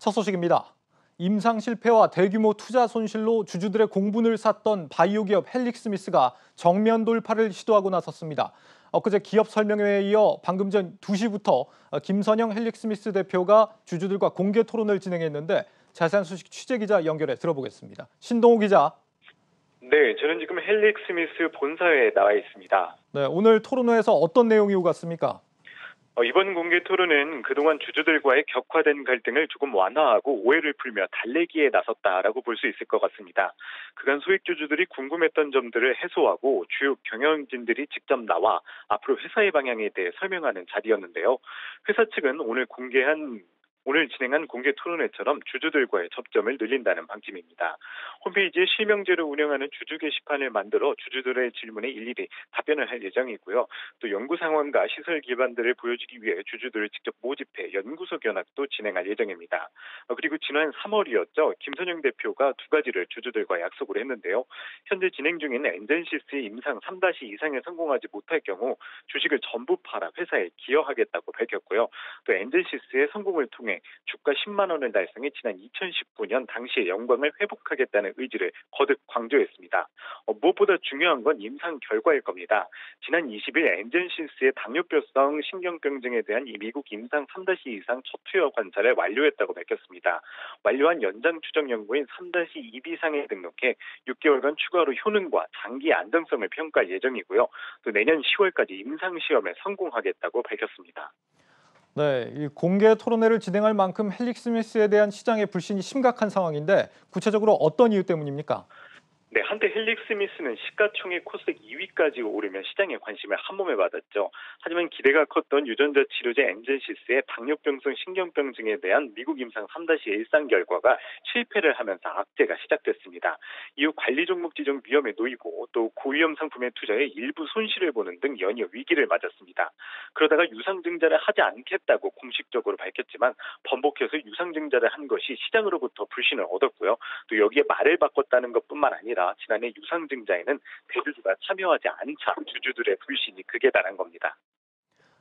첫 소식입니다. 임상 실패와 대규모 투자 손실로 주주들의 공분을 샀던 바이오 기업 헬릭스미스가 정면 돌파를 시도하고 나섰습니다. 엊그제 기업 설명회에 이어 방금 전 2시부터 김선영 헬릭스미스 대표가 주주들과 공개 토론을 진행했는데 자세한 소식 취재기자 연결해 들어보겠습니다. 신동호 기자. 네, 저는 지금 헬릭스미스 본사에 나와 있습니다. 네, 오늘 토론회에서 어떤 내용이 오갔습니까? 이번 공개 토론은 그동안 주주들과의 격화된 갈등을 조금 완화하고 오해를 풀며 달래기에 나섰다라고 볼 수 있을 것 같습니다. 그간 소액 주주들이 궁금했던 점들을 해소하고 주요 경영진들이 직접 나와 앞으로 회사의 방향에 대해 설명하는 자리였는데요. 회사 측은 오늘 진행한 공개 토론회처럼 주주들과의 접점을 늘린다는 방침입니다. 홈페이지에 실명제로 운영하는 주주 게시판을 만들어 주주들의 질문에 일일이 답변을 할 예정이고요. 또 연구 상황과 시설 기반들을 보여주기 위해 주주들을 직접 모집해 연구소 견학도 진행할 예정입니다. 그리고 지난 3월이었죠. 김선영 대표가 두 가지를 주주들과 약속을 했는데요. 현재 진행 중인 엔젠시스의 임상 3-2상에 성공하지 못할 경우 주식을 전부 팔아 회사에 기여하겠다고 밝혔고요. 또 엔젠시스의 성공을 통해 주가 10만 원을 달성해 지난 2019년 당시의 영광을 회복하겠다는 의지를 거듭 강조했습니다. 무엇보다 중요한 건 임상 결과일 겁니다. 지난 20일 엔젠시스의 당뇨병성 신경병증에 대한 이 미국 임상 3-2상 첫 투여 관찰을 완료했다고 밝혔습니다. 완료한 연장 추적 연구인 3-2B상에 등록해 6개월간 추가로 효능과 장기 안정성을 평가할 예정이고요. 또 내년 10월까지 임상 시험에 성공하겠다고 밝혔습니다. 네, 이 공개 토론회를 진행할 만큼 헬릭스미스에 대한 시장의 불신이 심각한 상황인데 구체적으로 어떤 이유 때문입니까? 네, 한때 헬릭스미스는 시가총액 코스닥 2위까지 오르며 시장의 관심을 한몸에 받았죠. 하지만 기대가 컸던 유전자 치료제 엔젠시스의 당뇨병성 신경병증에 대한 미국 임상 3-1상 결과가 실패를 하면서 악재가 시작됐습니다. 이후 관리 종목 지정 위험에 놓이고 또 고위험 상품의 투자에 일부 손실을 보는 등 연이어 위기를 맞았습니다. 그러다가 유상증자를 하지 않겠다고 공식적으로 밝혔지만 번복해서 유상증자를 한 것이 시장으로부터 불신을 얻었고요. 또 여기에 말을 바꿨다는 것뿐만 아니라 지난해 유상증자에는 대주주가 참여하지 않자 주주들의 불신이 극에 달한 겁니다.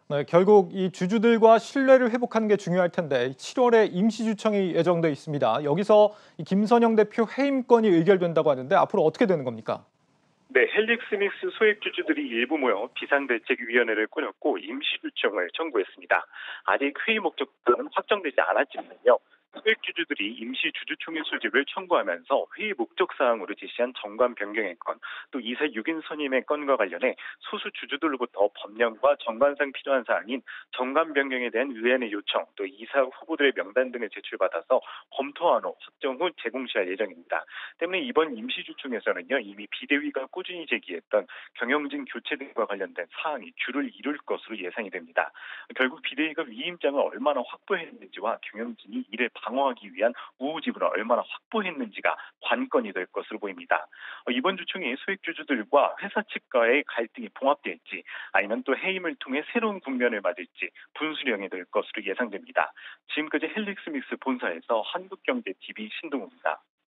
네, 결국 이 주주들과 신뢰를 회복하는 게 중요할 텐데 7월에 임시주총이 예정돼 있습니다. 여기서 이 김선영 대표 해임건이 의결된다고 하는데 앞으로 어떻게 되는 겁니까? 네, 헬릭스미스 소액 주주들이 일부 모여 비상대책위원회를 꾸렸고 임시주총을 청구했습니다. 아직 회의 목적은 확정되지 않았지만요. 소액 주주들이 임시 주주총회 소집을 청구하면서 회의 목적 사항으로 제시한 정관 변경의 건, 또 이사 6인 선임의 건과 관련해 소수 주주들로부터 법령과 정관상 필요한 사항인 정관 변경에 대한 의안의 요청, 또 이사 후보들의 명단 등을 제출받아서 검토한 후 확정 후 재공시할 예정입니다. 때문에 이번 임시주총에서는요 이미 비대위가 꾸준히 제기했던 경영진 교체 등과 관련된 사항이 줄을 이룰 것으로 예상이 됩니다. 결국 비대위가 위임장을 얼마나 확보했는지와 경영진이 이를 방어하기 위한 우호 지분을 얼마나 확보했는지가 관건이 될 것으로 보입니다. 이번 주총이 소액 주주들과 회사 측과의 갈등이 봉합될지 아니면 또 해임을 통해 새로운 국면을 맞을지 분수령이 될 것으로 예상됩니다. 지금까지 헬릭스미스 본사에서 한국경제TV 신동우입니다.